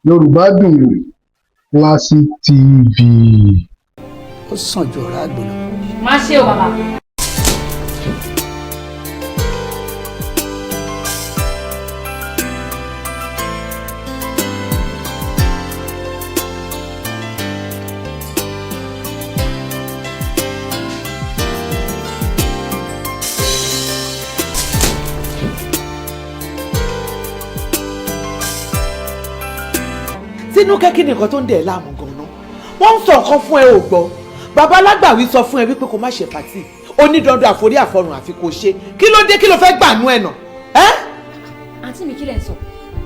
Yorùbá Dùn Classic TV. Ó sàn ju ọ̀rá àgbò lọ. Má ṣe o bàbá. Sínú kẹ́kí nìkan tó ń dẹ̀ láàmú gan-an wọ́n ń sọ nǹkan fún ẹ ò gbọ́ bàbá alágbàwí sọ fún ẹ wípé kó má ṣe pàtì onídandan àforí àfọrùn àfi kò ṣe kí ló dé kí ló fẹ́ gbànú ẹ̀ nà ẹ́. Àǹtí mi kí lẹ̀ ń sọ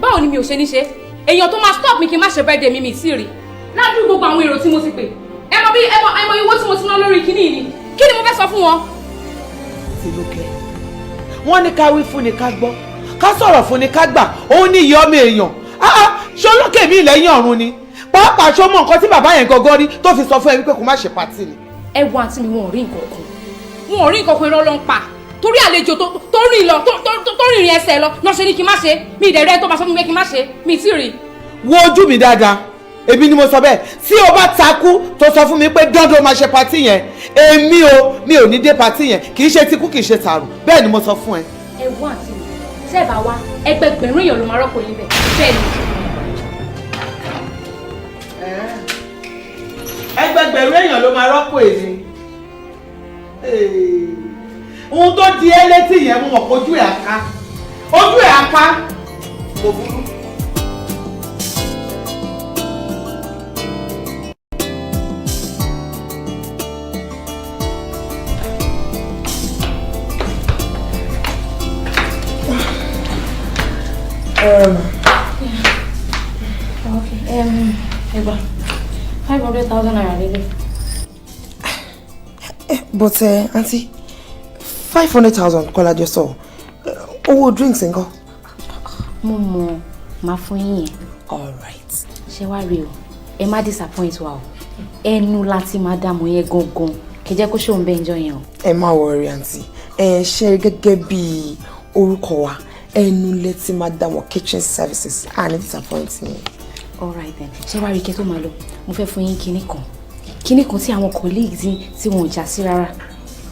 báwo ni mi ò ṣe ní ṣe èèyàn tó máa stop mi kí n má ṣe birthday mi sí rí ládùúgbò gbogbo àwọn èrò tí mo ti pè ẹ mọ owó tí mo ti ná lórí kíní ni kí ni mo fẹ́ sọ fún wọn. Tinúkẹ́ wọ́n ní ká wí fún ni ká gbọ́ ká sọ̀rọ̀ fún ni ká gbà òun ní ìyá ọmọ èèyàn ṣé olókè mi lẹ́yìn ọ̀run ni pàápàá ṣó mọ nǹkan tí bàbá yẹn gangan rí tó fi sọ fún ẹ wípé kó má ṣe pàtì ni. ẹ wo àǹtí mi wọn ò rí nǹkan kan irọ́ ló ń pa torí àlejò tó rìn lọ tó rìnrìn ẹsẹ̀ lọ lọ ṣe ni kí n má ṣe mi ìdẹ̀rẹ́ tó bá sọ fún mi pé kí n má ṣe mi ì tí rí. wo ojú mi dáadáa èmi ni mo sọ bẹ́ẹ̀ tí o bá takú tó sọ fún mi pé dandan máa ṣe pàtì yẹn mi ò ní dé pàtì yẹn kì í ṣe tikú kì í ṣe tààrù bẹ́ẹ̀ ni mo sọ fún ẹ. ẹ wo àǹtí mi tẹ́ ẹ bá wá ẹgbẹgbẹ̀rún èèyàn ló máa rọ́pò yín bẹ́ẹ̀ ni. ẹgbẹgbẹ̀rún èèyàn ló máa rọ́pò èmi ohun tó di ẹ́ létí yẹn mo mọ̀ ojú ẹ̀ àká kò burú. Eba, 500,000 naira lele. But auntie, 500,000 kọ́lá jọ sọ. Owó drinks ńkọ́? Mo mọ̀ máa fún yín. All right. Ṣé wá rí o? Ẹ má disappoint wa o. Ẹnu láti máa dààmú yẹn gangan. Kì í jẹ́ kó ṣóun bẹ́ẹ̀ ń jọ yẹn o. Ẹ má worry auntie. Ṣe gẹ́gẹ́ bí orúkọ wa. Ẹnu lẹ́tí máa dààmú kitchen services. Àní disappoint me. All right then. Ṣé wá rí kẹ́ tó máa lọ? Mo fẹ́ fún yín kinní kan tí àwọn colleagues tí wọn ò já sí rárá.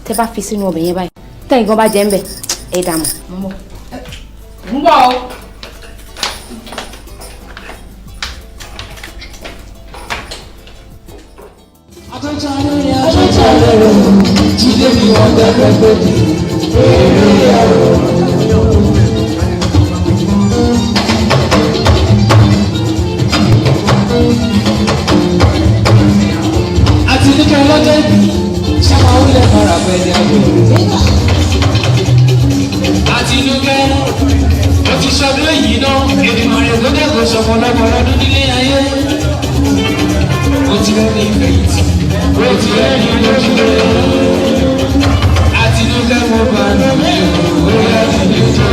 Tẹ́ bá fi sínú ọbẹ̀ yẹn báyìí. Tẹ́yìn gan bá jẹ́ ń bẹ̀. Ẹ dààmú. ń bọ̀ o. Jíde bí wọ́n gbẹ́gbẹ́ gbòdì èrè ẹ̀rọ. Àti nígbà lọ́jọ́ ìbí ṣáma wílẹ̀ fara pẹ̀lú àgbèrè. Àti nígbà ó ti ṣọdún èyí náà ènìyàn rẹ̀ tó dẹ́kun ṣọ̀pọ̀lọpọ̀ lọ́dún nílé ayé. Ó ti rẹ́ ní ìfẹ̀yìntì. Ó ti rẹ́ ní lójú rẹ̀. Àti nígbà mo bá mi ò yá ti lè tó.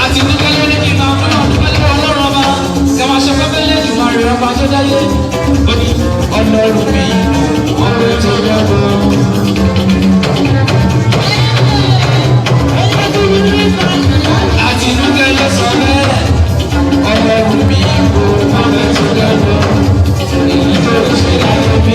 Àti nígbà lórí kí n máa fún ọ̀dùnkẹ́ lọ́wọ́ ọlọ́run ọba. Kàmá ṣe pẹ́pẹ́ lẹ́yìn máa rí ọba tó dáyé. Ó ní ọlọ́run mi, ọ̀pẹ tó dábọ̀. Àti nígbà ló sọ bẹ́ẹ̀. Ọlọ́run mi, ọ̀pẹ tó dábọ̀. Èyí tó ṣe láyé mi.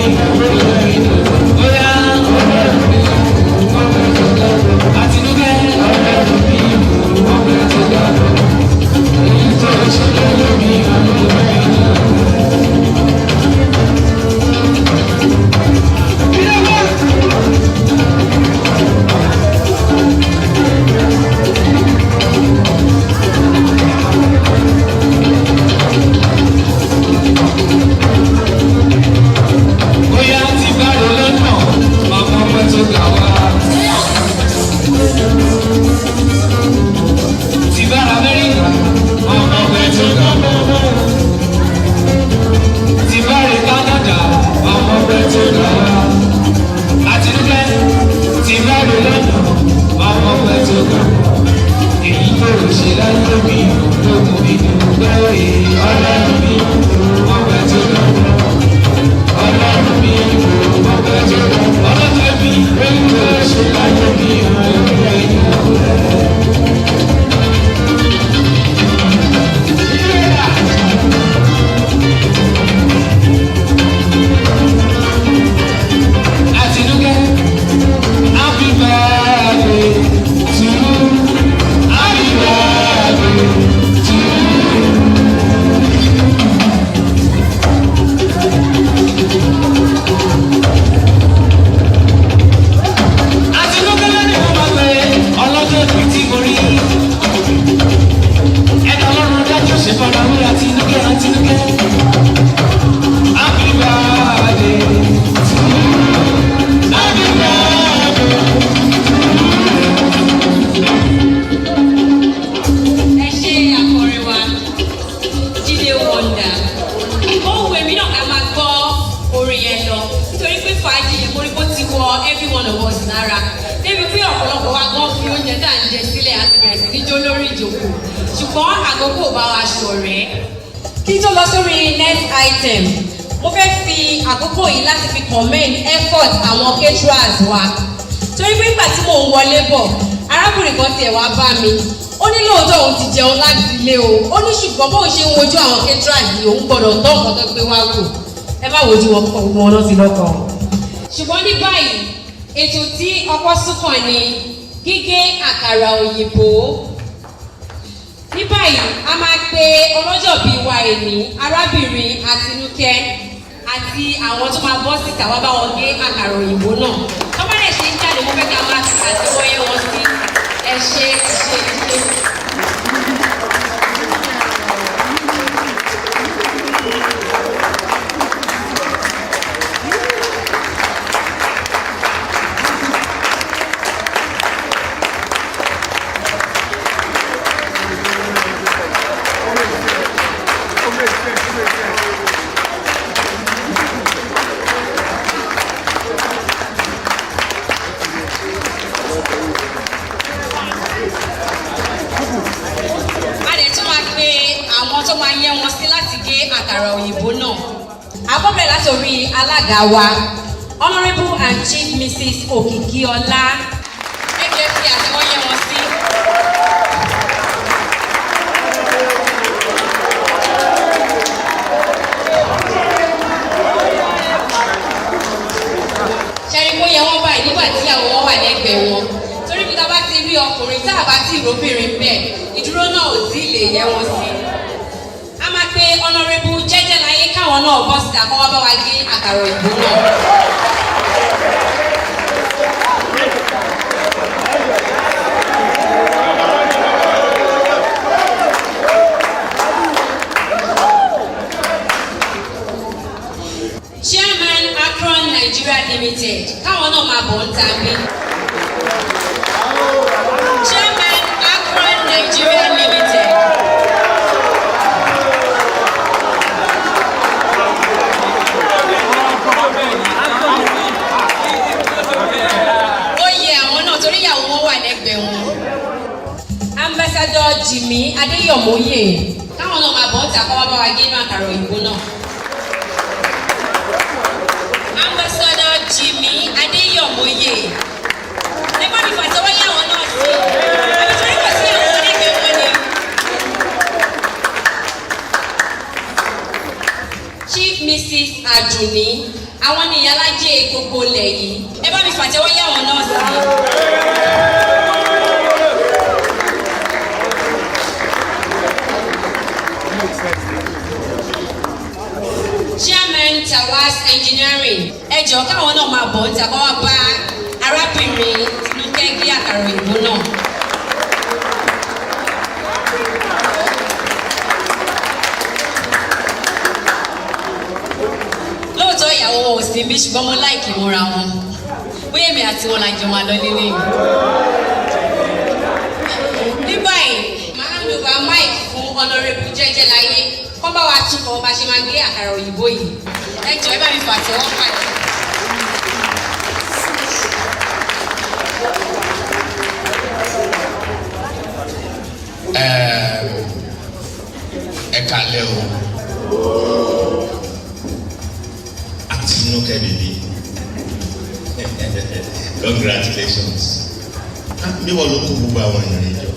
lára débi pé ọ̀pọ̀lọpọ̀ wa gan fi oúnjẹ tá à ń jẹ sílẹ̀ àti bẹ̀rẹ̀ sí ní jó lórí ìjókòó ṣùgbọ́n àkókò bá wa ṣọ̀rẹ́. Kí tó lọ sórí next item mo fẹ́ fi àkókò yìí láti fi commend effort àwọn caterers wa torí pé nígbà tí mò ń wọlé bọ̀ arákùnrin kan tiẹ̀ wá bá mi ó ní lóòótọ́ òun ti jẹun láti ilé o ó ní ṣùgbọ́n bóun ṣe ń wojú àwọn caterers yìí òun gbọ́dọ̀ tọ́ nǹkan tó gbé wá wò ẹ má wojú wọn kọ gbogbo wọn lọ́sí lọ́kàn. ṣùgbọ́n ní báyìí ètò tí ọkọ súnkàn ni gígé àkàrà òyìnbó. ní báyìí a máa pe ọlọ́jọ́bí wa èní arábìnrin Àtinúkẹ́ àti àwọn tó máa bọ́ síta wá bá wọn gé àkàrà òyìnbó náà tó bá lè ṣe ń jáde mo fẹ́ ká máa àtẹwọ́yé wọn sí ẹ ṣe. Tó máa yẹ wọn sí láti gé àkàrà òyìnbó náà. Àkọ́bẹ̀ láti orí alága wa Honourable and Chief Mrs. Òkìkíọlá ẹgbẹ́ fi àtẹwọ́ yẹ wọn sí. Ṣẹ́rí kó yẹ wọ́n báyìí nígbà tí àwọn wọn wà lẹ́gbẹ̀ẹ́ wọn. Torí bí tá a bá ti rí ọkùnrin tá a bá ti róbìnrin bẹ́ẹ̀ ìdúró náà ò tí ì lè yẹ wọn sí. A máa pe Honourable jẹ́jẹ́ láyé káwọn náà bọ́ síta kọ́ wọ́n bá wa gé àkàrà òyìnbó náà. Chairman Akron Nigeria Limited káwọn náà máa bọ̀ ń ta mí. Chairman Akron Nigeria Limited. Ambassador Jimmy Adéyọ̀móyè káwọn náà máa bọ̀ ń ta kọ́ wá bá wa gé inú àkàrà òyìnbó náà. Ambassador Jimmy Adéyọ̀móyè nígbà tí fàtẹ́wọ́ yà wọ́n náà sí àbí torí kò sí àwọn onígbẹ̀ wọn ni. Chief Mrs. Aduni àwọn ni ìyálájẹ gbogbo ilẹ̀ yìí ẹ bá mi fàtẹ́wọ́ yà wọ́n náà sí. Chairman Tawas Engineering ẹ jọ̀ọ́ káwọn náà máa bọ̀ níta kọ́ wá bá arábìnrin Tinúkẹ́ gé àkàrà òyìnbó náà. Lóòótọ́ ìyàwó wọn ò sí bí ṣùgbọ́n mo láìkì múra wọn bóyá èmi àti wọn la jọ máa lọ nílé yìí. Ní báyìí màá ń lo bá Mike fún Honourable jẹ́jẹ́ láyé kọ́ bá wa túbọ̀ bá ṣe máa gé àkàrà òyìnbó yìí ẹ jọ̀ọ́ ẹ bá mi fàtẹ́wọ́ pàdé. Ẹ kálẹ́ o Àtinúkẹ́ bèbí congratulations bí wọ́n ló kó gbogbo àwọn èèyàn jọ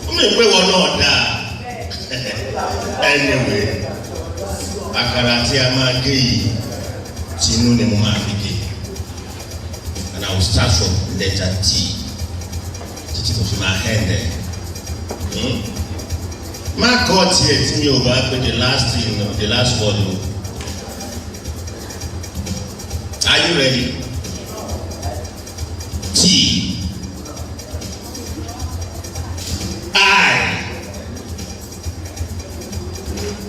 ó mọ̀ pé wọ́n náà dáa. Anyway, àkàrà tí a máa gé yìí tinú ni mo máa fi gé and I will start from letter T títí tó fi máa end ẹ̀. Má kọ́ tiẹ̀ tí mi ò bá pé the last thing the last word o. Are you ready? T I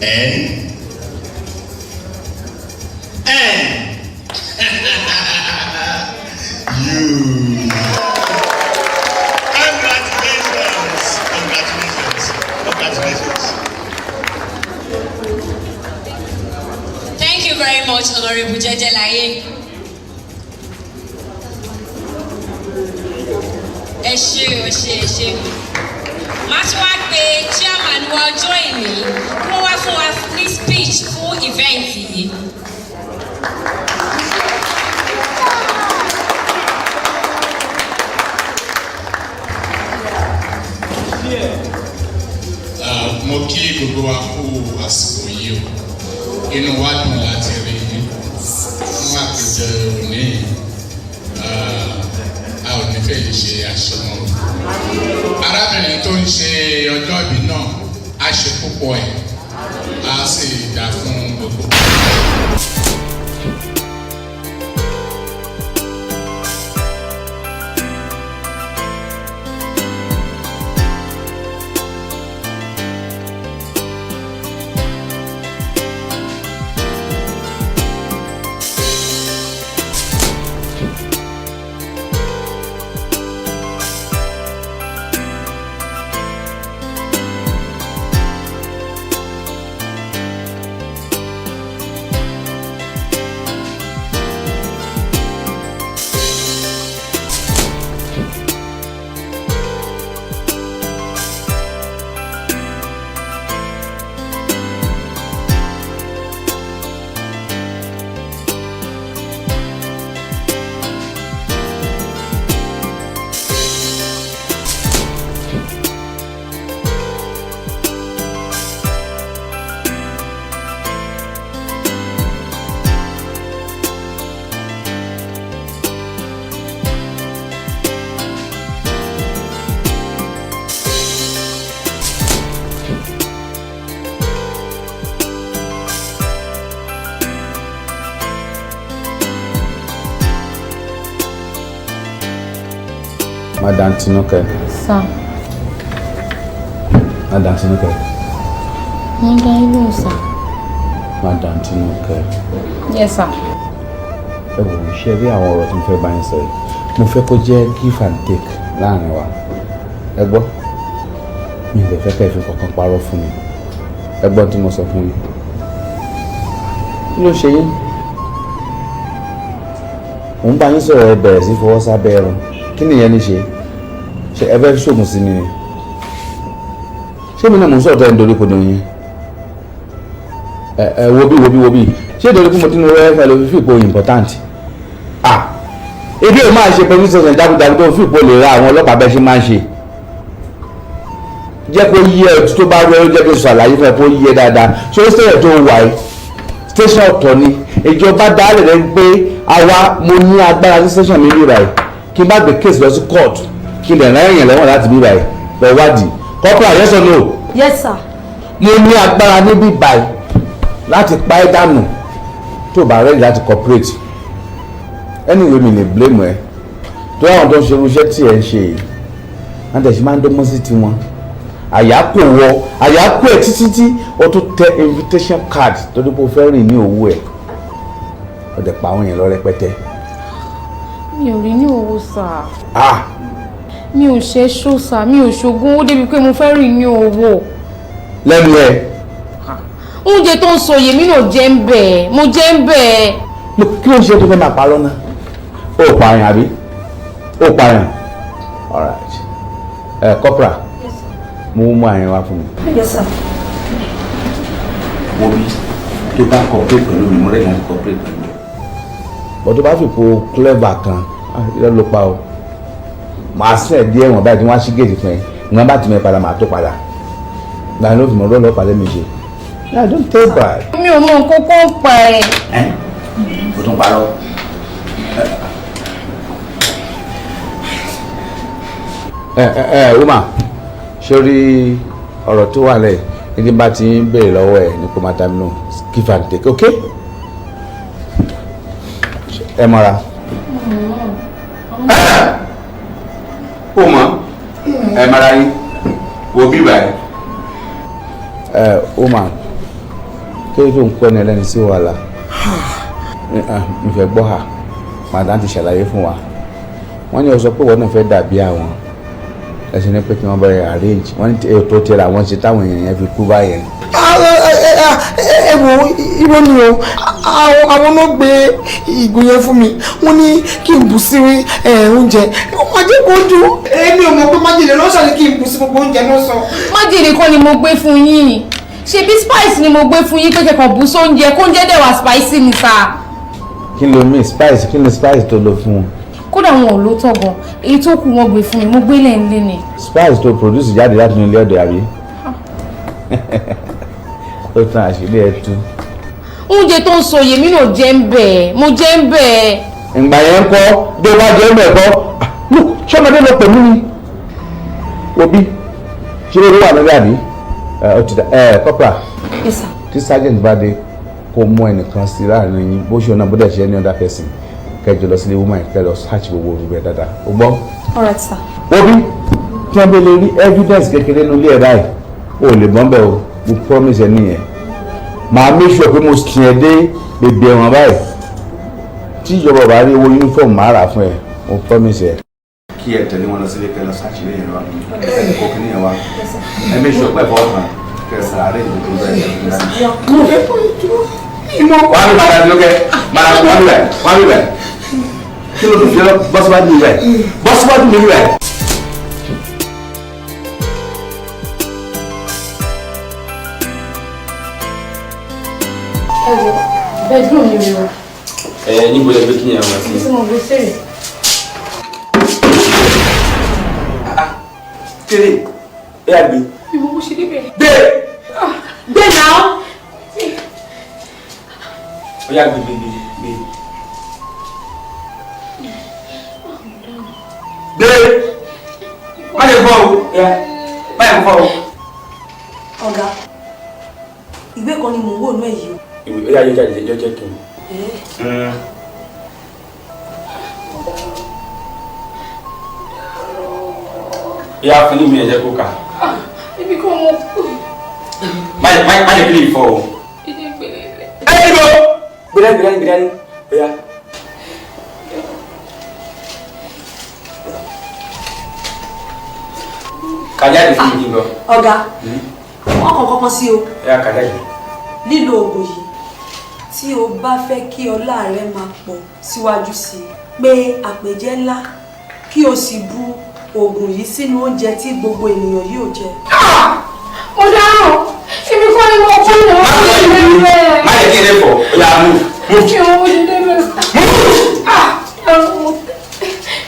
N U. Congratulations! Congratulations! Congratulations! Thank you very much, Honourable Jẹ́jẹ́ Láyé. ṣe. Màá tún wá pé chairman wa ọjọ́ ìní kó wá fún wa ní speech fún event yìí. Mo kí gbogbo wa kú àsìkò yìí o. Inú wa dùn láti rí yín fún àpèjẹ òní. A ò ní fẹ́ lè ṣe àṣemọ́. Arábìnrin tó ń ṣe ọjọ́ ìbí náà á ṣe púpọ̀ ẹ̀ á sì dá fún gbogbo. Madam Tinuke. Sir. Madam Tinuke. Sir. Madam Tinuke. Yes, sir. Ẹ wò ó ṣe rí àwọn ọ̀rọ̀ tí mo fẹ́ bá yín sọ yìí. Mo fẹ́ kó jẹ́ give and take láàrin wa. Ẹ gbọ́. Mi ò lè fẹ́ kẹ́ fi kankan parọ́ fún mi. Ẹ gbọ́ tí mo sọ fún yín. Kí ló ṣe yín? Mo ń bá yín sọ̀rọ̀ ẹ bẹ̀rẹ̀ sí fọwọ́ sábẹ́ ẹran. Kí nìyẹn ní ṣe? Ṣé ẹ fẹ́ ṣògùn sí mi ni? Ṣé mi náà mò ń sọ̀rọ̀ ẹ̀ ń dorí kodò yín? Wo bí. Ṣé ìdórí kí mo ti ní rẹ́ fẹ́ lọ fi ipò important? Ebi ò máa ṣe police station jagunjagun tó fi ipò lè ra àwọn ọlọ́pàá bẹ́ẹ̀ ṣe máa ń ṣe. Jẹ́ kó yí ẹ tó bá rẹ́ ó jẹ́ kó sọ àlàyé fún ẹ kó yí ẹ dáadáa. Ṣé ó sẹ́yẹ̀ tó wà ẹ́? Station ọ̀tọ̀ ni. Ìjọba dálẹ̀ rẹ̀ pé àwa mo ní agbára sí station mi rí ra ẹ̀. Kí n bá gbé case lọ sí court kí n lè rán èèyàn lẹ́wọ̀n láti bí báyìí lọ wádìí corporal yes or no. Yes, sir. Mo ní agbára níbí báyìí láti pa ẹ́ dànù tó bá rẹ́ẹ̀dì láti cooperate anyway mi lè blame ẹ tó àwọn tó ń ṣe irúṣẹ́ tí ẹ ń ṣe yìí wọ́n tẹ̀ sí máa ń dọ́gbọ́n sí tiwọn àyákò ẹ̀ títí tí ó tún tẹ invitation card torí pé o fẹ́ rìn ní owó ẹ̀ ó dẹ̀ pa àwọn èèyàn lọ rẹpẹtẹ. Mi ò rí ní owó, sir. Mi ò ṣe ṣó, sir. Mi ò ṣògùn owó débi pé mo fẹ́ rìn ní owó. Lẹ́nu ẹ̀. Oúnjẹ tó ń sọ yèmí náà jẹ́ ń bẹ̀. Mo jẹ́ ń bẹ̀. Kí ló ń ṣe tó fẹ́ máa parọ́ náà? Ó pààyàn àbí? Ó pààyàn. All right. Corporal. Yes, sir. Mo mú àyàn wá fún mi. Yes, sir. Wo bí tó bá cooperate pẹ̀lú mi mo rẹ̀ láti cooperate pẹ̀lú mi. Bọ̀ tó bá fi po clever kan irọ́ ló pa o. Màá sẹ̀ díẹ̀ wọ̀n báyìí tí wọ́n á ṣí gèèjì fún ẹ. Ìwọ̀n bá ti mẹ́ padà màá tó padà. Gbà ló fi mọ̀ ọ́ lọ́pàá lẹ́mi ṣe. Yeah, don't take bad. Mi ò mọ nǹkan kan pa ẹ̀. O tún parọ́. Uma sórí ọ̀rọ̀ tó wà lẹ̀ ní bá ti ń béèrè lọ́wọ́ ẹ̀ ní kó máa tàbí nù give and take, okay? Ẹ mọ́ra. Ó mọ̀ ẹ mọ́ra yín wo bí báyìí. Uma kí ló ń kọ́ ni ẹlẹ́ni sí wàhálà? Mi fẹ́ gbọ́ hà madam ti ṣàlàyé fún wa wọ́n ní o sọ pé wọ́n náà fẹ́ dàbí àwọn ẹ̀sìn ní pé kí wọ́n bẹ̀rẹ̀ arrange wọ́n ní ètò tẹ̀lé àwọn ṣe táwọn èèyàn yẹn fi kú báyẹn. ẹ wo irọ́ ni o àwọn náà gbé ìgò yẹn fún mi wọ́n ní kí n bù sí oúnjẹ wọ́n jẹ́ kó dùn èmi ò mọ̀ pé májèlé lọ́sàn ni kí n bù sí gbogbo oúnjẹ náà sọ. májèlé kọ́ ni mo gbé fún yín ṣebí spice ni mo gbé fún yín pé kẹ́kọ̀ọ́ bù sóúnjẹ kóúnjẹ dẹ̀ wà spicy ni sà. kí ló mean spice kí ni spice tó lò fún un. kódà wọn ò ló tọ̀ gan èyí tó kù wọn gbé fún mi mo gbé lẹ́ńlẹ́ ni. spice tó produce jáde láti inú ilé ọ̀dọ̀ àbí. ó tán àṣírí ẹ tú. oúnjẹ tó ń sọ yèmí náà jẹ́ ń bẹ̀ mo jẹ́ ń bẹ̀. ìgbà yẹn ń kọ́ bí ó bá jẹ́ ń bẹ̀ kọ́ ṣọ́mọdé lọ pẹ̀lú mi. òbí ṣé ló wà lórí àbí corporal tí sergeant bá dé kó mú ẹnìkan sí láàrin yín bó ṣe ọ̀nà bó dẹ̀ ṣe any other person kẹjọ lọ sílé woman kẹ lọ search gbogbo orúkọ ẹ dáadáa o gbọ́. all right sir. òbí tí wọ́n bẹ lè rí evidence kékeré nínú ilé ẹ̀ báyìí o lè bọ́n bẹ́ẹ̀ o mo promise ẹ nìyẹn màá make sure pé mo sìn ẹ dé bèbè ẹ̀wọ̀n báyìí tí ìjọba bá rí owó uniform máa rà fún ẹ mo promise ẹ. kí ẹ tẹ̀lé wọn lọ sílé kẹ lọ search ilé yẹn wa ẹ ní kókè níyẹn wa ẹ make sure pé ẹ̀fọ́ ọ̀kan kẹsàn-án àárẹ̀ ìdókòwò bẹ́ẹ̀ wà á bí bàtà lókè wà á bí bẹ̀ kí ló tún fi bọ́síwájú mi rẹ̀ bọ́síwájú mi rẹ̀. ẹ wo bedroom mi rẹ o. níbo lẹ gbé kí yẹn wá sí. tí mo gbé sèrè. kéré ẹ yà gbé. ìwọ bó ṣe débẹ̀. gbé. gbé náà. ó yà gbé. gbé má lè fọ o má lè fọ o. ọ̀gá ìwé kan ni mò ń wò ní èyí o. ìwé ó yà yóò jáde jẹ́ kí n. ìyá fún mi ẹ̀jẹ̀ kó kà. ibi kò mọ. má lè kí lè fọ o. ìdí gbélé. ẹ ẹ níbo. gbéra ó yà. kàjáde fún mi lọ. ọ̀gá wọn kàn kọ́kọ́ sí o. ẹ kàjáde. lílo oògùn yìí tí o bá fẹ́ kí ọlá rẹ máa pọ̀ síwájú sí i pé àpèjẹ ńlá kí o sì bu oògùn yìí sínú oúnjẹ tí gbogbo ènìyàn yóò jẹ. mo dáhùn ibi kọ́ ni mo kọ́ ni mo kọ́ ni mo bẹ̀rẹ̀. má lè kí ẹ fọ ó yà mú. kí wọ́n mo ṣe débẹ̀.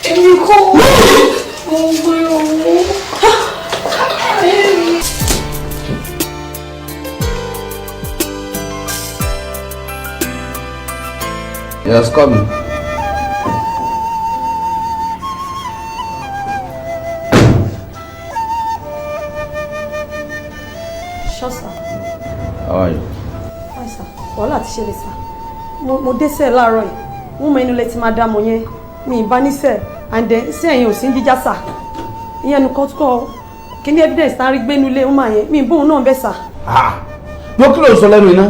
èmi kọ́ mo gbé owó. Yes, come. Sure, sir. How are you? Fine, sir. Wàhálà ti ṣẹlẹ̀ sir. Mo dé sẹ́ẹ̀ láàárọ̀ yìí. Wọ́n mọ inú ilé tí máa dá mọ yẹn. Mi ì bá ní sẹ́ẹ̀. And then sí ẹ̀yìn ò sí ń jíjá sà. Ìyẹn nìkan tó kọ́ kíní evidence tá a rí gbé inú ilé ọmọ yẹn. Mi ì bóun náà bẹ́ sà. Yóò kí ló ń sọ lẹ́nu iná?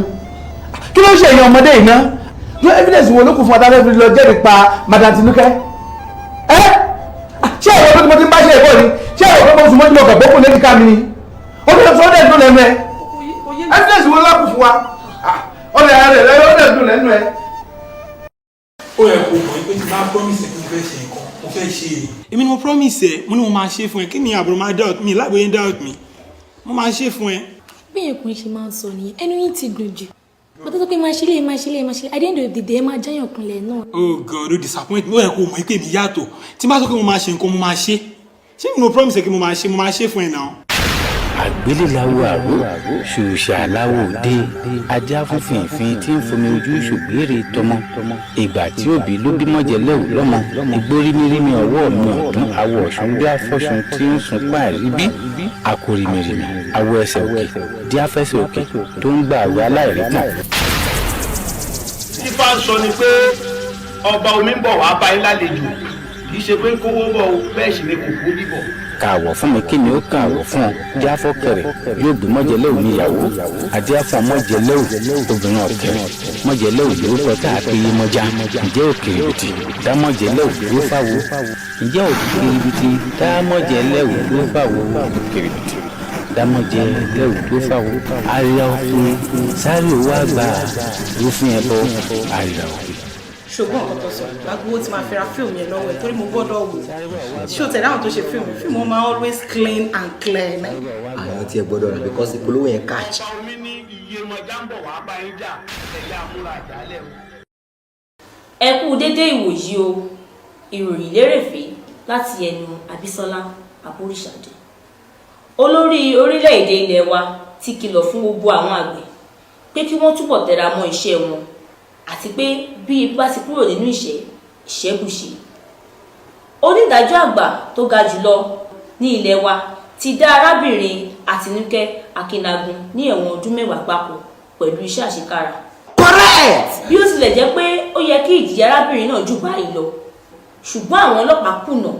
Kí ló ń ṣe èèyàn ọmọdé iná? Yóò evidence wo ló kù fún adájọ́ fi lọ jẹ́rìí pa Madam Tinúkẹ́? Ṣé àwọn ọ̀dọ́ tí mo ti ń bá ṣe ìbọn ni? Ṣé àwọn ọ̀dọ́ tí mo ti mọ̀ kàn bókun lẹ́nu ká mi ni? Ó ní sọ ọ́dẹ̀ dùn lẹ́nu ẹ̀. Evidence wo ló kù fún wa? Ọ̀dẹ̀ rẹ̀ lẹ́yìn ọ̀dẹ̀ dùn lẹ́nu ẹ̀. Ó yẹ kó mọ̀ pé tí bá promise ẹ pé mo fẹ́ ṣe nǹkan mo fẹ́ ṣe é. Èmi ni mo promise ẹ mo ní mo máa ṣe fún ẹ kí ni àbúrò máa doubt mi lágbóyè doubt mi mo máa ṣe fún ẹ. bí ẹkùnrin ṣe máa ń sọ nìyẹn ẹnu yín ti dùn jù mo tó pé máa ṣe lè at the end of the day ẹ máa jáyàn kunlẹ̀ náà. Oh God, o disappoint me. Ó yẹ kó mọ̀ pé mi yàtọ̀ tí n bá sọ pé mo máa ṣe nǹkan mo máa ṣe ṣé mi mo promise ẹ pé mo máa ṣe fún ẹ náà. àgbéléláwọ àrò ṣùṣà láwọ dé ajá fún fìfín tí ń fomi ojú ṣògbére tọmọ ìgbà tí òbí ló bímọ jẹlẹwò lọmọ ìgbórímírímí ọwọ́ mi ọdún awọ ọ̀ṣun bí afọṣun tí ń sun páàríbí àkórímìrìmì awọ ẹsẹ̀ òkè dí afẹsẹ̀ òkè tó ń gbà àwẹ aláìrítàn. ifá ń sọ ni pé ọba omi ń bọ̀ wá bá yín lálejò kì í ṣe pé kówó bọ̀ bẹ́ẹ̀ sì ni kò kú níbọ̀. kàwọ̀ fún mi kí ni ó kàwọ̀ fún ọ jáfọ́ kẹrẹ̀ yóò gbé mọ́jẹlẹ́wò níyàwó adéáfọ́ mọ́jẹlẹ́wò obìnrin ọ̀kẹ́ mọ́jẹlẹ́wò lórúkọ tá a pé yé mọ́já ǹjẹ́ òkèrè bìtì dá mọ́jẹlẹ́wò dúró fáwo ǹjẹ́ òkèrè bìtì dá mọ́jẹlẹ́wò dúró fáwo òkèrè bìtì àdámọ̀jẹ lẹ́wù tó fàwọ́ àríyá òfin sáré owó àgbà rúfin ẹ̀bọ àríyá òfin. ṣùgbọ́n ọ̀kan tó sọ lágbówó tí máa fẹ́ra fíìmù yẹn lọ́wọ́ ẹ̀ torí mo gbọ́dọ̀ wò ṣé o tẹ̀lé àwọn tó ṣe fíìmù máa always clean and clear náà. àwọn tí ẹ gbọ́dọ̀ rà because ìpolówó yẹn catch. ẹ kú dédé ìwòyí o ìròyìn lérèfé láti ẹnu Abísọ́lá Aboríṣàdé. Olórí orílẹ̀-èdè ilẹ̀ wa ti kìlọ̀ fún gbogbo àwọn àgbẹ̀ pé kí wọ́n túbọ̀ tẹra mọ́ iṣẹ́ wọn àti pé bí ibi bá ti kúrò nínú ìṣẹ́bùṣe. Onídàájọ́ àgbà tó ga jùlọ ní ilẹ̀ wa ti dá arábìnrin Àtinúkẹ́ Akínagun ní ẹ̀wọ̀n ọdún 10 gbáko pẹ̀lú iṣẹ́ àṣekára. Correct! Bí ó tilẹ̀ jẹ́ pé ó yẹ kí ìjìyà arábìnrin náà jù báyìí lọ ṣùgbọ́n àwọn ọlọ́pàá kùnà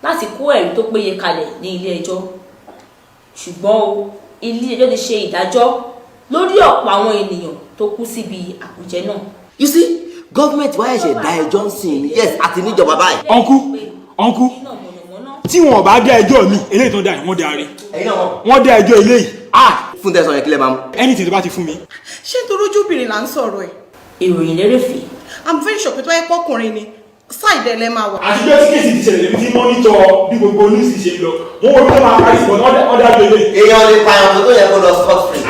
láti kó ẹ̀rí tó péye kalẹ̀ ní ilé ẹjọ́. Ṣùgbọ́n ilé ẹjọ́ ti ṣe ìdájọ́ lórí ọ̀pọ̀ àwọn ènìyàn tó kú síbi àkújẹ náà. You see, government wáyé ṣe dá ẹjọ́ ń sìn ní yes àti níjọba báyìí. ọ̀nkú tí wọn bá dá ẹjọ́ mi eléyìí tó dá yìí wọ́n dá rí wọ́n dá ẹjọ́ eléyìí. fún tẹ̀sán yẹn kílẹ̀ máa mú. anything tó bá ti fún mi. ṣé nítorí ojú obìnrin là ń sọ̀rọ̀ ẹ̀. ìròyìn lérèfé. I'm very sure pé tó yẹ pọ́kùnrin ni ṣáìdẹ̀ lẹ́ máa wà. àtijọ́ tí kéèsì ti ṣẹlẹ̀ lèmi tí mọ́nítọ̀ bí gbogbo news ṣe lọ wọ́n wọ́n tó máa parí ìbọn ọ̀dà àjọyọ̀. èèyàn lè pa ẹ̀wọ̀n tó yẹ kó lọ scot free.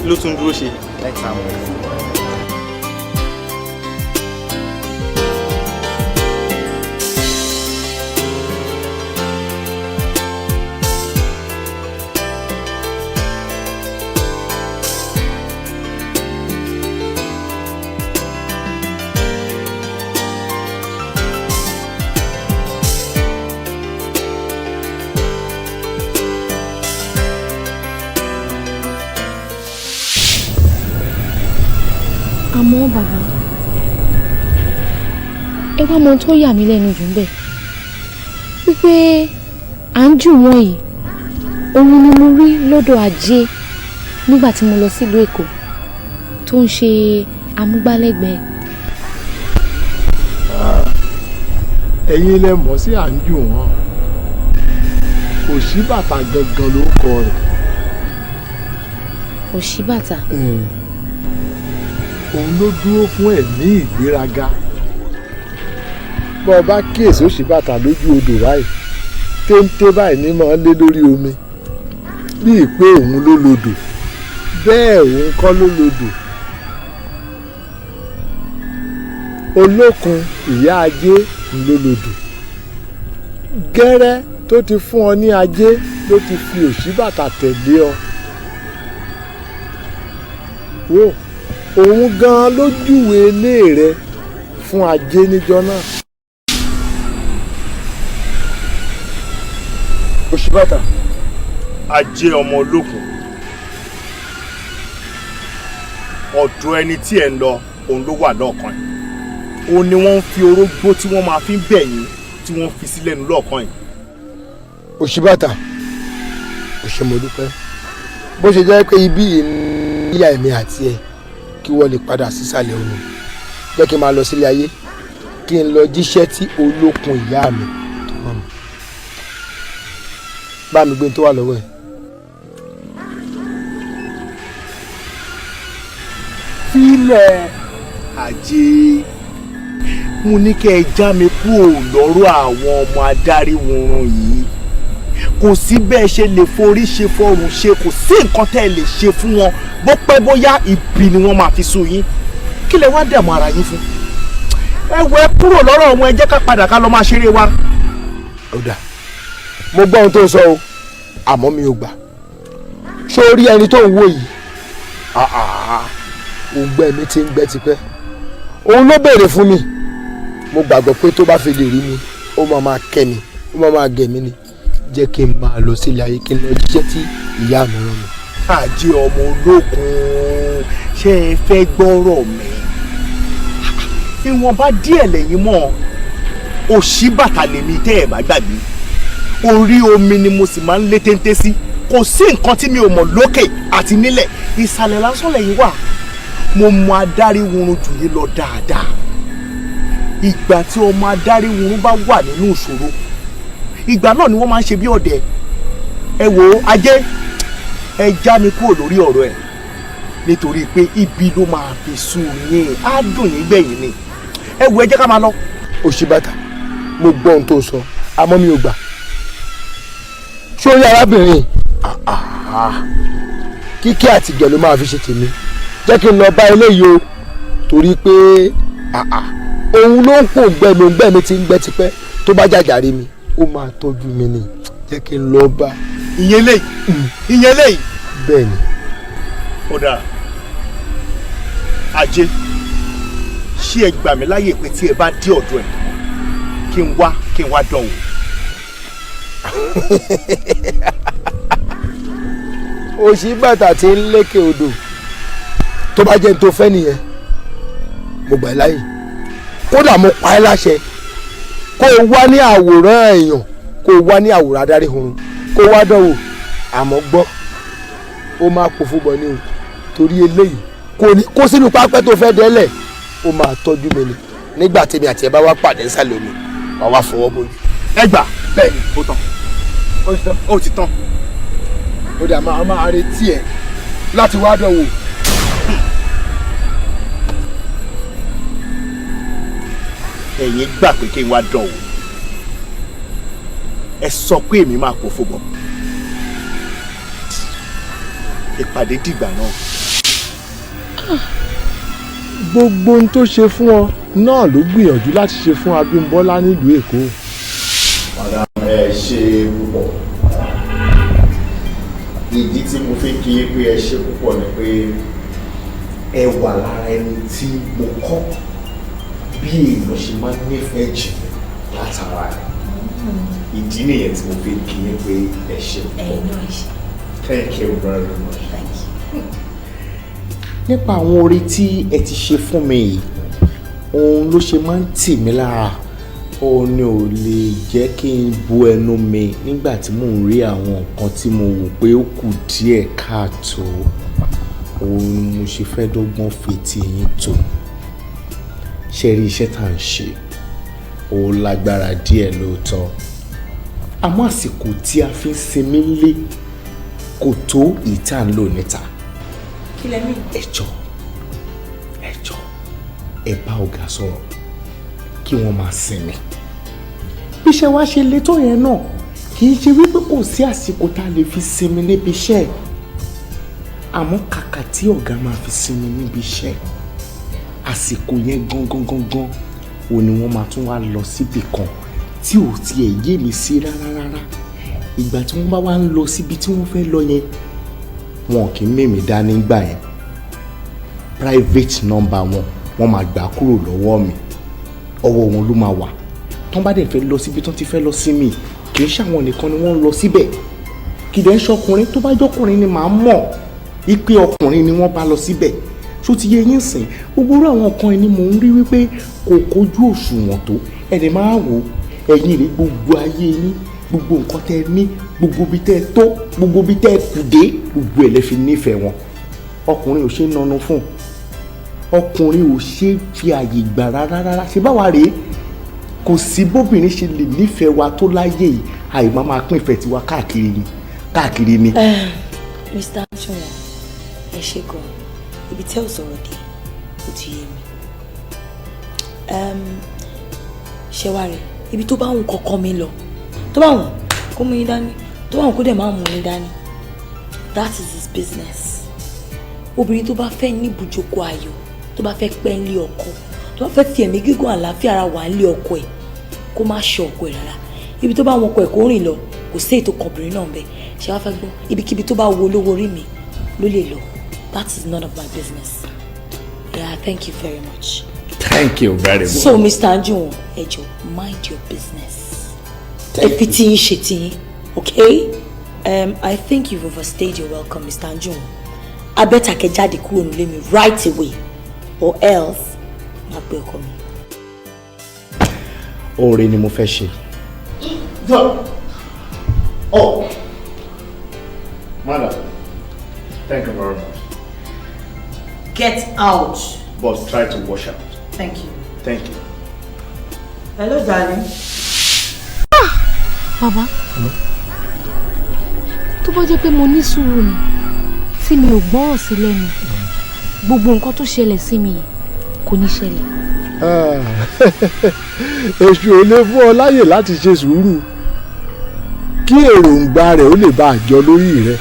ló tún dúró ṣe. àmọ́ bàbá ẹ wá mọ tó yà mí lẹ́nu jù ń bẹ̀ wípé à ń jù wọ́n yìí òun ni mo rí lọ́dọ̀ ajé nígbà tí mo lọ sílùú Èkó tó ń ṣe amúgbálẹ́gbẹ̀ẹ́. ẹ̀yin lẹ mọ̀ sí à ń jù wọ́n kò sí bàtà gangan ló kọ rẹ̀. kò sí bàtà. òun ló dúró fún ẹ̀mí ìgbéraga bọ́ ọ bá kíyèsí ó sì bàtà lójú odò báyìí téńté báyìí ní máa lé lórí omi bíi pé òun ló lodò bẹ́ẹ̀ òun kọ́ ló lodò olókun ìyá ajé ló lodò gẹ́rẹ́ tó ti fún ọ ní ajé ló ti fi òṣìbàtà tẹ̀lé ọ wò òun gan ló júwe ilé rẹ fún ajé níjọ́ náà. òṣìbàtà ajé ọmọ olókun ọ̀dọ̀ ẹni tí ẹ̀ ń lọ òun ló wà lọ́ọ̀kan yìí òun ni wọ́n ń fi orógbó tí wọ́n máa fi ń bẹ̀ yín tí wọ́n fi sí lẹ́nu lọ́ọ̀kan yìí. òṣìbàtà òṣèmọ̀dúpẹ́ bó ṣe jẹ́ pé ibi ìyá ẹ̀mí àti ẹ̀ kí wọ́n lè padà sísàlẹ̀ omi jẹ́ kí n máa lọ sílé ayé kí n lọ jíṣẹ́ tí olókun ìyá mi tó mọ̀ mi bá mi gbé tó wà lọ́wọ́ ẹ̀. fílẹ̀ Ajé mo ní kẹ́ ẹ já mi kúrò lọ́rọ̀ àwọn ọmọ adarí wurun yìí kò sí bẹ́ẹ̀ ṣe lè forí ṣe fọrùn ṣe kò sí nǹkan tẹ́ ẹ lè ṣe fún wọn bó pẹ́ bóyá ibi ni wọ́n máa fi sùn yín kí lẹ wá dààmú ara yín fún ẹ wọ ẹ kúrò lọ́rọ̀ wọn ẹ jẹ́ ká padà ká lọ máa ṣeré wa. ọ̀dà mo gbọ́ ohun tó ń sọ o àmọ́ mi ò gbà ṣó rí ẹni tó ń wò yìí òǹgbẹ mi ti ń gbẹ tipẹ́ òun ló béèrè fún mi mo gbàgbọ́ pé tó bá fi lè rí mi ó máa kẹ́ mi ó máa gẹ̀ mí ni jẹ́ kí n máa lọ sílé ayé kí n lọ jíṣẹ́ tí ìyá mi rán mi. Àjẹ́ ọmọ olókun ṣé ẹ fẹ́ gbọ́rọ̀ mi ìwọ̀nba díẹ̀ lẹ́yìn mọ́ òṣì bàtà lèmi tẹ́ ẹ̀ bá gbàgbé orí omi ni mo sì máa ń lé téńté sí kò sí nǹkan tí mi ò mọ̀ lókè àti nílẹ̀ ìsàlẹ̀ lásán lẹ́yìn wà mo mọ adarí wurun jù yín lọ dáadáa ìgbà tí ọmọ adarí wurun bá wà nínú ìṣòro ìgbà náà ni wọ́n máa ń ṣe bí ọ̀dẹ̀ ẹ wò ó Ajé ẹ já mi kúrò lórí ọ̀rọ̀ ẹ̀ nítorí pé ibi ló máa fi sùn yín á dùn yín gbẹ̀yìn ni ẹ wò ẹ jẹ́ ká máa lọ. Òṣìbàtà mo gbọ́ ohun tó sọ àmọ́ mi ò gbà ṣé ó yẹ arábìnrin kíkẹ́ àtìgẹ̀ ló máa fi ṣe tèmi jẹ́ kí n lọ bá eléyìí o torí pé òun ló ń pò gbẹ mi ti ń gbẹ tipẹ́ tó bá jàjàre mi ó máa tọ́jú mi ni jẹ́ kí n lọ bá. ìyẹn léyìí. bẹ́ẹ̀ ni. ó dáa Ajé ṣé ẹ gbà mí láyè pé tí ẹ bá dé ọ̀dọ̀ ẹ̀ kí n wá dán wò. Òṣìbàtà tí ń lékè odò tó bá jẹ́ ní tó fẹ́ nìyẹn mo gbà ẹ́ láyè kódà mo pa ẹ́ láṣẹ kó o wá ní àwòrán èèyàn kó o wá ní àwòrán adarí hurun kó o wá dánwò àmọ́ gbọ́ ó máa pò fún bọ̀ ní o torí eléyìí kò ní kó sínú pápẹ́ tó fẹ́ délẹ̀ ó máa tọ́jú mi ni nígbà tèmi àti ẹ bá wá pàdé nsàlẹ̀ omi wàá wá fọwọ́ bójú. ẹ gbà bẹ́ẹ̀ ni ó tán ó ti tán. ó dà máa retí ẹ láti wá dánwò. ẹ̀yin gbà pé kí n wá dán wò ẹ sọ pé èmi máa kó fún bọ̀ ìpàdé dìgbà náà. gbogbo ohun tó ṣe fún ọ náà ló gbìyànjú láti ṣe fún Abímbọ́lá nílùú Èkó. madam ẹ ṣe púpọ̀ ìdí tí mo fi kí pé ẹ ṣe púpọ̀ ni pé ẹ wà lára ẹni tí mo kọ́ bí èèyàn ṣe máa ń nífẹ̀ẹ́ jù látara rẹ̀ ìdí nìyẹn tí mo fi kí ni pé ẹ ṣe púpọ̀. Thank you very much. Thank you. Nípa àwọn oore tí ẹ ti ṣe fún mi yìí òun ló ṣe máa ń tì mí lára òun ni ò lè jẹ́ kí n bu ẹnu mi nígbà tí mò ń rí àwọn nǹkan tí mo wò pé ó kù díẹ̀ káàtó òun ni mo ṣe fẹ́ dọ́gbọ́n fetí yín tó ṣe rí iṣẹ́ tá à ń ṣe ó lágbára díẹ̀ lóòótọ́ àmọ́ àsìkò tí a fi ń sinmi lé kò tó ìta ń lò níta. kí lẹ mí. ẹjọ́ ẹ bá ọ̀gá sọ̀rọ̀ kí wọ́n máa sinmi. bí iṣẹ́ wa ṣe le tó yẹn náà kì í ṣe wípé kò sí àsìkò tá a lè fi sinmi níbi iṣẹ́ àmọ́ kàkà tí ọ̀gá máa fi sinmi níbi iṣẹ́ àsìkò yẹn gangan ò ní wọ́n máa tún wá lọ síbì kan tí ò tiẹ̀ yé mi sí rárá ìgbà tí wọ́n bá wá ń lọ síbi tí wọ́n fẹ́ lọ yẹn wọn kì í mèmí dání gbà yẹn private number wọ́n máa gbà kúrò lọ́wọ́ mi ọwọ́ wọn ló máa wà tán bá dẹ̀ fẹ́ lọ síbi tán ti fẹ́ lọ sí mi kì í ṣàwọn nìkan ni wọ́n ń lọ síbẹ̀ kìdẹ̀ ń ṣọkùnrin tó bá jọkùnrin ni màá mọ̀ ipe ọkùnrin ni wọ́n bá lọ síbẹ̀ ṣó ti yẹ yín sìn gbogbo irú àwọn kan ni mò ń rí wípé kò kójú òṣùwọ̀n tó ẹni máa wò ẹ̀yìn rẹ̀ gbogbo ayé yín gbogbo nǹkan tẹ́ ní gbogbo bí tẹ́ tó gbogbo bí tẹ́ kù dé gbogbo ẹ̀ lẹ fi nífẹ̀ẹ́ wọn ọkùnrin ò ṣe nanu fún ọkùnrin ò ṣe fi àyè gbà rárá ṣe báwa rèé kò sí bóbìnrin ṣe lè nífẹ̀ẹ́ wa tó láyé yìí àì máa pín ìfẹ́ tiwa káàkiri ni. Mr. Antoine ẹ ṣe gan ibi tẹ́ ò sọ̀rọ̀ dé ó ti yé mi ṣe wá rẹ̀ ibi tó bá wùn kọ́kọ́ mi lọ tó bá wùn kó mú yín dání tó bá wùn kó dẹ̀ máa mú yín dání that is his business obìnrin tó bá fẹ́ ní ibùjókòó ayọ̀ tó bá fẹ́ pẹ́ nílé ọkọ tó bá fẹ́ fi ẹ̀mí gígùn àlàáfíà ara wà nílé ọkọ ẹ̀ kó má ṣe ọkọ ẹ̀ rárá ibi tó bá wọn ọkọ ẹ̀ kó rìn lọ kò sí ètò kọ̀ọ̀bìnrin náà bẹ́ẹ̀ ṣe wá fẹ́ gbọ́ ibikíbi tó bá wo olówó orí mi ló lè lọ that is none of my business yeah thank you very much. Thank you very much. So Mr. Anjuwon ẹ jọ̀ọ́ mind your business ẹ fi tí yín ṣe tí yín okay I think you've overstayed your welcome Mr. Anjuwon abẹ́ta kẹ́ jáde kúrò nílé mi right away or else máa pè ọkọ mi. Oore ni mo fẹ́ ṣe. Oh, madam, thank you very much. Get out. But try to wash out. Thank you. Thank you. Hello, darling. Bàbá, tó bá jẹ́ pé mo ní sùúrù ni tí mi ò gbọ́rọ̀ sí lẹ́nu gbogbo nǹkan tó ṣẹlẹ̀ sí mi kò ní ṣẹlẹ̀. Èṣù ò lè fún ọ láyè láti ṣe sùúrù kí èròǹgbà rẹ̀ ó lè bá àjọ lórí rẹ̀.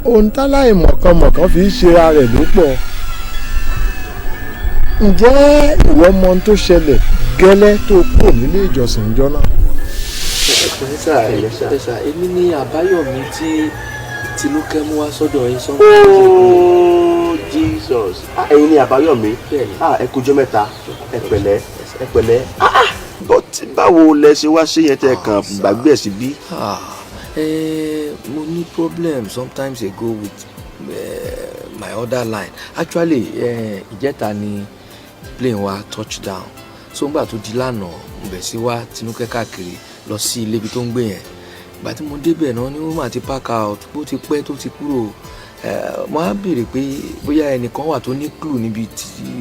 Ohun táláì mọ̀kànmọ̀kàn fi ń ṣera rẹ̀ ló pọ̀. Ǹjẹ́ ìwọ mọ ohun tó ṣẹlẹ̀ gẹ́lẹ́ tó kúrò nílé ìjọsìn ìjọ náà? ẹ̀sà èmi ní àbáyọ̀mí tí tinúkẹ́ mú wá sọ́dọ̀ yín sọ́dọ̀. Oh Jesus! Ẹ̀yin ni àbáyọ̀mí ẹ kújọ́ mẹ́ta ẹ pẹ̀lẹ́ but báwo lẹ ṣe wá ṣe yẹn tẹ kàn gbàgbé ẹ̀ sí bí. mo ní problem sometimes ago with my other line actually ìjẹta ni plane wa touch down so ngbà tó di lánàá mo bẹ̀ sí wá tinúkẹ́ káàkiri lọ sí ilé ibi tó ń gbé yẹn ìgbà tí mo débẹ̀ náà ni wọ́n máa ti park out bó ti pẹ́ tó ti kúrò mo á béèrè pé bóyá ẹnìkan wà tó ní clue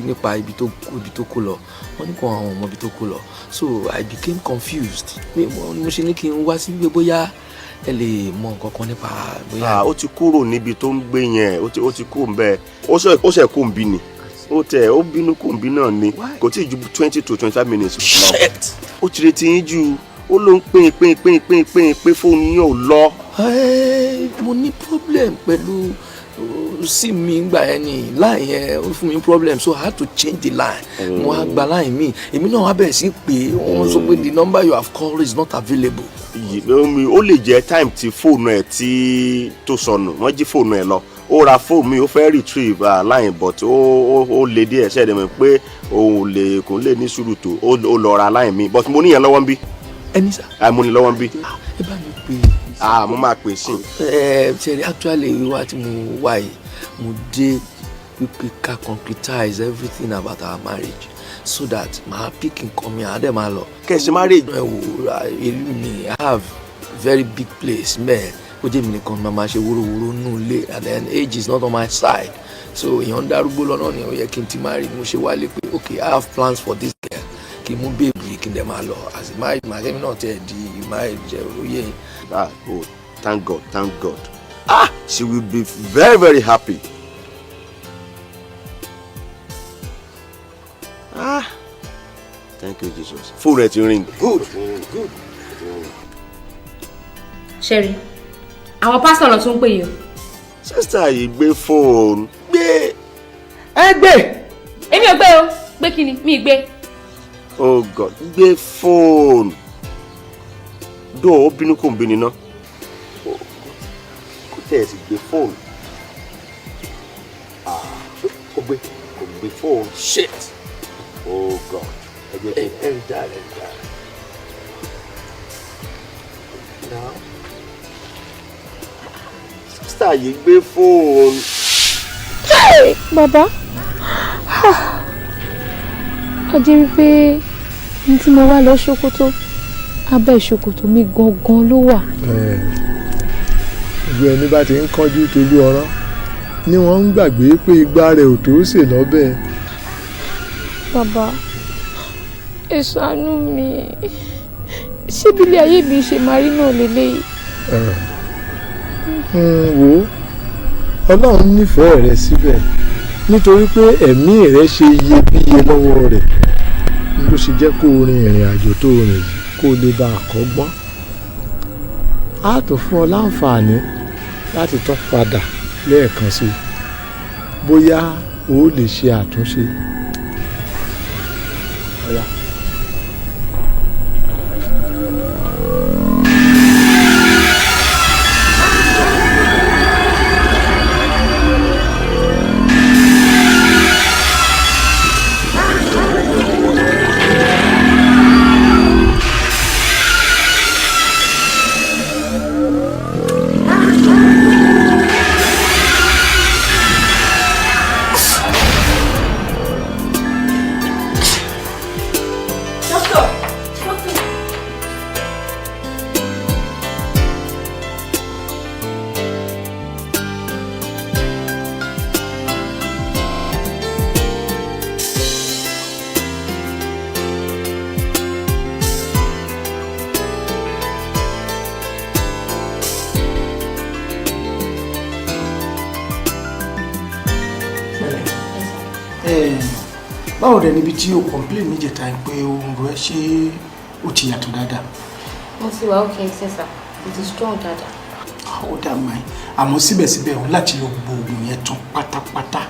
nípa ibi tó kó lọ wọ́n ní kàn àwọn ọmọ ibi tó kó lọ so I became confused mo ṣe ní kí n wá sí wípé bóyá ẹ lè mọ nǹkan kan nípa bóyá. ó ti kúrò níbi tó ń gbé yẹn ó ti kúrò ńbẹ̀ ó ṣe kó ń bí ni ó bínú kó ń bí náà ni kò tí ì ju 20 to 25 minutes. Shit! Ó ti retí yín jù ó ló ń pín fóònù yín ò lọ. mo ní problem pẹ̀lú sí mi ngbà yẹn ni line yẹn ó fún mi problem so I had to change the line mo á gba line mi èmi náà wá bẹ̀rẹ̀ sí pé wọ́n sọ pé the number you have called is not available. ó lè jẹ́ time tí fóònù ẹ̀ tí tó sọnù wọ́n jí fóònù ẹ̀ lọ ó ra fóònù mi ó fẹ́ retrieve line but ó lè díẹ̀ ṣẹ́ẹ̀dẹ̀ mi pé òun kò lè ní sùúrù tó ó lọ ra line mi but mo níyẹn lọ́wọ́ ń bí. ẹni sá. mo ní lọ́wọ́ ń bí. ẹ bá mi pè mo máa pè sí. ṣe actually wíwá tí mo wá yìí mo dé wípé ká concretize everything about our marriage so that màá pick nǹkan mi àádẹ́ máa lọ. kẹ̀sì marriage. ẹ wò ìlú mi I have very big place mẹ́ẹ̀ ó jẹ́ mi nìkan máa ṣe wúrowúro nù lé and then age is not on my side so èèyàn darúgbó lọ́nà ni ó yẹ kí n ti marry mo ṣe wálé pé okay I have plans for this girl kí n mú bèbí kí n dẹ̀ máa lọ as a married man kẹ́mi náà tẹ̀ di married jẹ́ olóyè. Oh, thank God. She will be very, very happy. Thank you, Jesus. Phone rẹ̀ ti ring. Good. Sherry, àwọn pásítọ̀ lọ tún pè yín o. Sister yìí gbé fóònù. Gbé. Èmi ò gbé o. Gbé kí ni? Mi gbé. Oh God, gbé fóònù. Dó o bínú kò ń bí ni ná. Kò tẹ̀ sí gbé fóònù. Kò gbé fóònù. Shit. Oh God. Ẹ jẹ́ kí ẹ dá. Now. Sister yìí gbé fóònù. Bàbá, a jẹ́ wípé ní tí mo wá lọ ṣòkòtò abẹ́ ìṣòkòtò mi gangan ló wà. ìlú ẹni bá ti ń kánjú tolú ọ̀rọ̀ ni wọ́n ń gbàgbé pé igbá rẹ̀ ò tó sè lọ́bẹ̀. bàbá ẹ ṣàánú mi ṣé bí ilé ayé mi ṣe máa rí náà lélẹ́yìí. wò ó ọlọ́run nífẹ̀ẹ́ rẹ síbẹ̀ nítorí pé ẹ̀mí rẹ ṣe iyebíye lọ́wọ́ rẹ̀ ló ṣe jẹ́ kó rin ìrìn àjò tó rìn yìí kó lè bá àkọ́gbọ́n. á tún fún ọ láǹfààní láti tún padà lẹ́ẹ̀kan sí i bóyá o lè ṣe àtúnṣe. ọ̀yà. báwo dẹ̀ níbi tí o complain níjẹta pé ohun rẹ ṣé ó ti yàtọ̀ dáadáa. mo ti wà okay sẹ́sà mo ti strong dáadáa. ó dà mọ́ ẹ àmọ́ síbẹ̀síbẹ̀ òun láti lo gbogbo oògùn yẹn tán pátápátá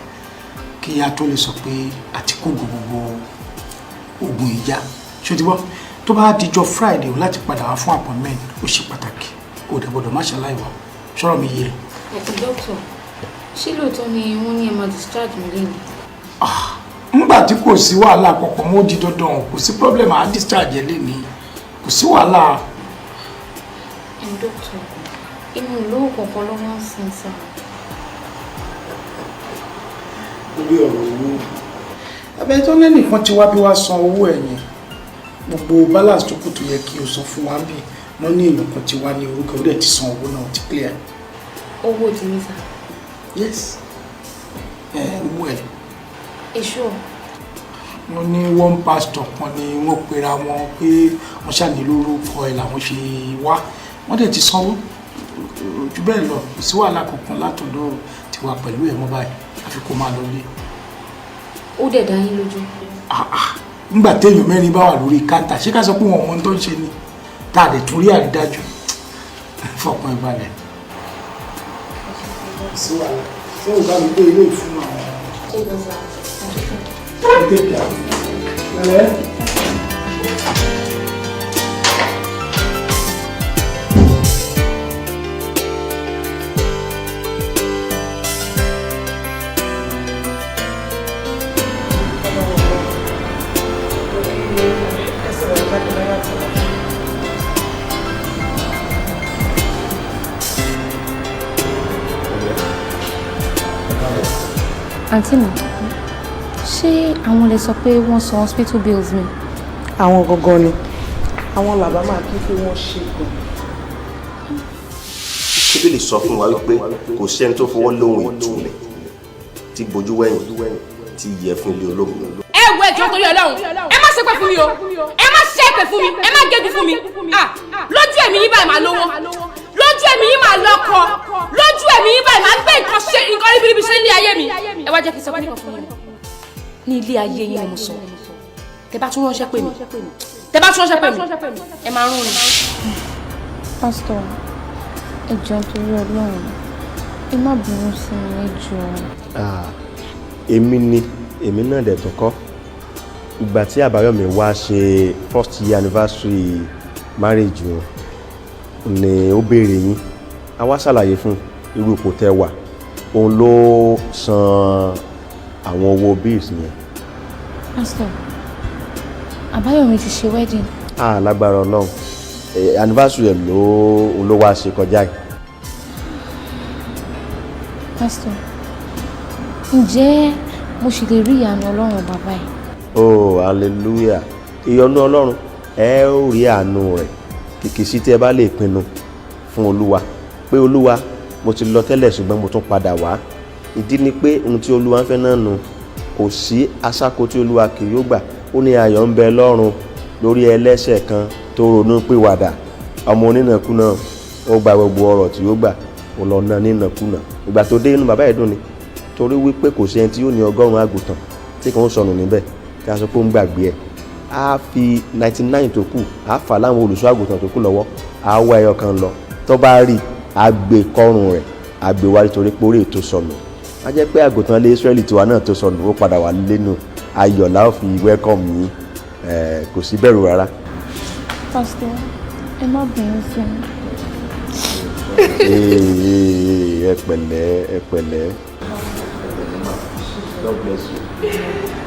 kí a tó lè sọ pé àti kó gbogbo oògùn ìjà ṣòtìbọ́ tó bá dijọ́ Friday òun láti padà wá fún appointment ó ṣe pàtàkì kó o dẹ̀ gbọ́dọ̀ má ṣàlàyé wá ṣọ́rọ̀ mi yé ẹ. dókítà ṣé lóòótọ́ ni wọ́n ní ẹ máa discharge mi lẹ́yìn. nígbà tí kò sí wàhálà kankan mo di dandan kò sí problem à discharge lẹ́ni kò sí wàhálà. dókítà inú olówó kankan ló máa ń sin sá. lórí ọ̀rọ̀ owó abẹ́rẹ́ tó lẹ́nìkan ti wá bí wá san owó ẹ̀yìn gbogbo balance tó kù tó yẹ kí o san fún wa bí wọ́n ní èèyàn kan ti wá ní orúkọ ó dẹ̀ ti san owó náà ti clear. owó ti ní sá. yes owó ẹ̀. èso. wọ́n ní one pastor kan ni wọ́n pera wọn pé wọ́n ṣàní lórúkọ ẹ̀ làwọn ṣe wá wọ́n dẹ̀ ti sanwó jù bẹ́ẹ̀ lọ kò sí wàhálà kankan látọ̀dọ̀ tiwa pẹ̀lú ẹ̀ mọ́ báyìí àfi kó máa lọ lé. ó dẹ̀ dá yín lójú. nígbà téèyàn mẹ́rin bá wà lórí káńtà ṣé ká sọ pé wọn mọ tó ń ṣe ni tá a dẹ̀ tún rí àrídájú fọkàn ìbalẹ̀. sí wàhálà ṣé ò bá mi gbé ilé ìfún àwọn. àǹtí mi ṣé àwọn lè sọ pé wọ́n san hospital bills mi. àwọn gangan ni àwọn làbá máa kí pé wọ́n ṣe gan. Bíbélì sọ fún wa wípé kò sí ẹni tó fọwọ́ lóhun ìtúlẹ̀ tí bojú wẹ̀yìn tí yẹ fún ilé ológun. ẹ wo ẹjọ́ torí Ọlọ́run ẹ má ṣépè fún mi o ẹ má ṣépè fún mi ẹ má gégùn fún mi lójú ẹ̀mí yín báyìí máa lówó lójú ẹ̀mí yín máa lọ́kọ lójú ẹ̀mí yín báyìí máa gbé nǹkan ribiribi ṣe ní ayé mi ẹ wá jẹ́ kí n sọ pé nǹkan fún mi ní ilé ayé yín ni mo sọ tẹ bá tún ránṣẹ́ pè mí tẹ bá tún ránṣẹ́ pè mí ẹ máa rún ni. pásítọ̀ ẹ jọ̀ọ́ torí Ọlọ́run ẹ má bínú sí mi ẹ jọ̀ọ́. èmi náà dẹ̀ tún kọ́ ìgbà tí Àbáyọ̀mí wá ṣe first year anniversary marriage wọn ni ó béèrè yín a wá ṣàlàyé fún irú ipò tẹ́ wà òun ló san àwọn owó bills yẹn. pásítọ̀ Àbáyọ̀mí ti ṣe wedding. Lágbára Ọlọ́run anniversary ẹ̀ ló wá ṣe kọjá yìí. pásítọ̀ ǹjẹ́ mo sì lè rí ìyanu Ọlọ́run bàbá yìí. Oh hallelujah ìyọ́nú Ọlọ́run ẹ ó rí àánú rẹ̀ kìkì sí tí ẹ bá lè pinnu fún Olúwa pé Olúwa mo ti lọ tẹ́lẹ̀ ṣùgbọ́n mo tún padà wá. Ìdí ni pé ohun tí Olúwa ń fẹ́ náà nù, kò sí aṣáko tí Olúwa kì yóò gbà. Ó ní ayọ̀ ń bẹ lọ́run lórí ẹlẹ́ṣẹ̀ kan tó ronú pìwàdà. Ọmọ onínàkúnà ó gba gbogbo ọrọ̀ tí ó gbà, ó lọ ná nínàkúnà. Ìgbà tó dé inú bàbá ẹ̀ dùn ni, torí wípé kò sí ẹni tí yóò ní 100 àgùntàn tí kò ń sọnù níbẹ̀ kí a sọ pé ó ń gbàgbé ẹ̀. A fi 99 tó kù a fà láwọn olùṣọ́ àgùntàn tó kù lọ́wọ́, a wá ẹyọ kan lọ, tó bá rí a gbé kọ́rùn rẹ̀, a gbé wá nítorí pé orí ètò sọnù. A jẹ́ pé àgùntàn lé Ísírẹ́lì tiwa náà tó sọnù ó padà wà lẹ́nu ayọ̀ la ó fi welcome yín, kò sí bẹ̀rù rárá. Pastor, ẹ má bínú sí mi. Ẹ pẹ̀lẹ́, ẹ pẹ̀lẹ́. God bless you.